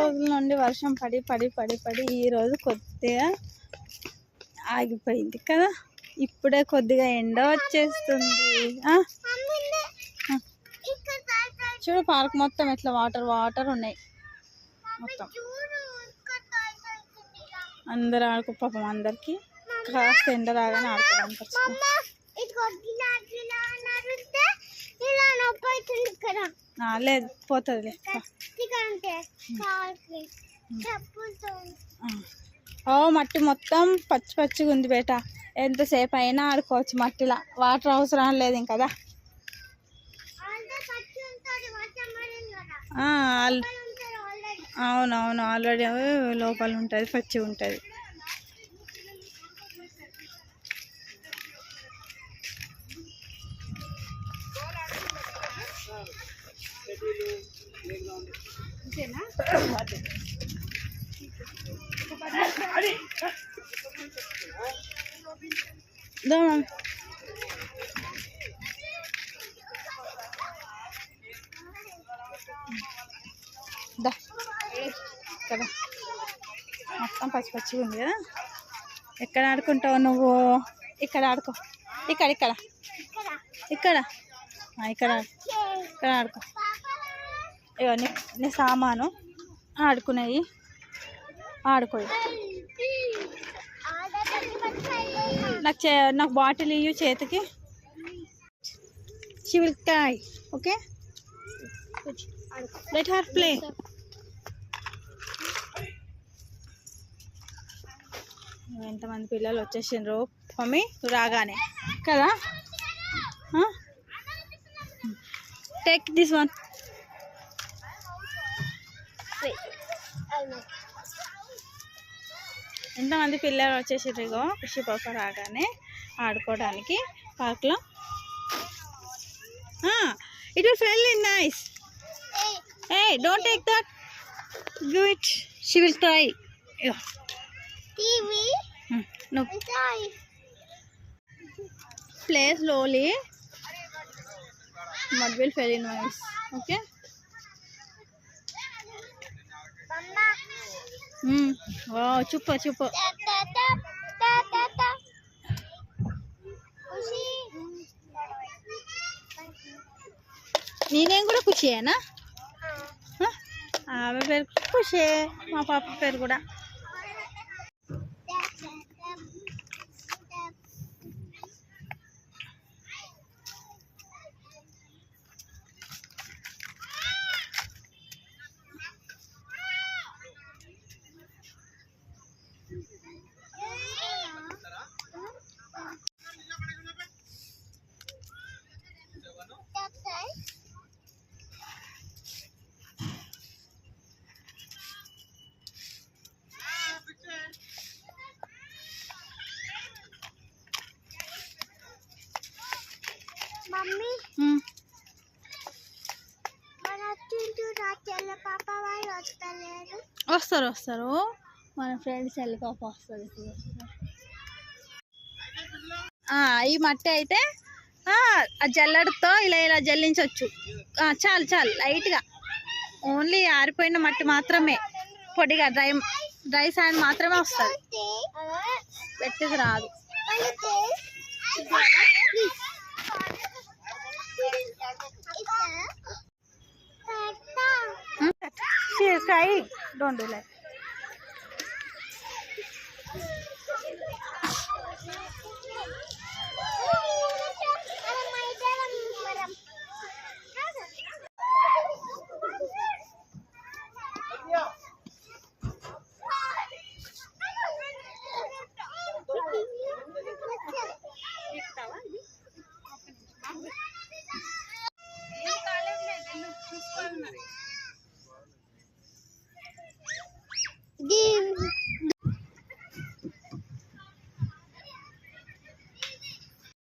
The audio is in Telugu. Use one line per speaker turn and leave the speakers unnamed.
రోజుల నుండి వర్షం పడి పడి పడి పడి ఈరోజు కొద్దిగా ఆగిపోయింది కదా. ఇప్పుడే కొద్దిగా ఎండ వచ్చేస్తుంది. చూడు పార్క్ మొత్తం ఇట్లా వాటర్ వాటర్ ఉన్నాయి. మొత్తం అందరు ఆడుకో పాపం అందరికి కాస్త ఎండ రాగానే ఆడుకోవడానికి వచ్చింది. లేదు పోతుంది. ఓ మట్టి మొత్తం పచ్చి పచ్చిగా ఉంది బేట. ఎంతసేపు అయినా ఆడుకోవచ్చు మట్టిలా. వాటర్ అవసరం లేదు ఇంకదా. అవునవును ఆల్రెడీ లోపల ఉంటుంది, పచ్చిగా ఉంటుంది. ఇక్కడ మొత్తం పచ్చి పచ్చిగా ఉంది కదా. ఎక్కడ ఆడుకుంటావు నువ్వు? ఇక్కడ ఆడుకో. ఇక్కడ ఇక్కడ ఇక్కడ ఇక్కడ ఇక్కడ ఆడుకో. ఇవన్నీ నీ సామాను ఆడుకునేవి ఆడుకో. నాకు బాటిల్ ఇవ్వు చేతికి. She will cry. Okay, let her play. ఎంతమంది పిల్లలు వచ్చేసిండ్రు మమ్మీ రాగానే కదా. Take this one. ఎంతమంది పిల్లలు వచ్చేసిండ్రు ఇగో ఖుషి పాప రాగానే ఆడుకోవడానికి పార్క్లో. It will fell in nice. Hey, don't take that. Do it. She will cry.
TV.
No. Play slowly. Mud will fall in noise. Okay.
Mama.
Wow, chupa chupa. నేనేం కూడా ఖుషియేనా? ఆమె పేరు ఖుషే, మా పాప పేరు కూడా.
మమ్మీ
వస్తారు వస్తారు మన ఫ్రెండ్స్ వెళ్ళి పాప వస్తుంది. ఈ మట్టి అయితే జల్లెడతో ఇలా ఇలా జల్లించవచ్చు. చాలు చాలు లైట్గా, ఓన్లీ ఆరిపోయిన మట్టి మాత్రమే, పొడిగా డ్రై శాండ్ మాత్రమే వస్తుంది, పెట్టిది రాదు. Don't do that.
Give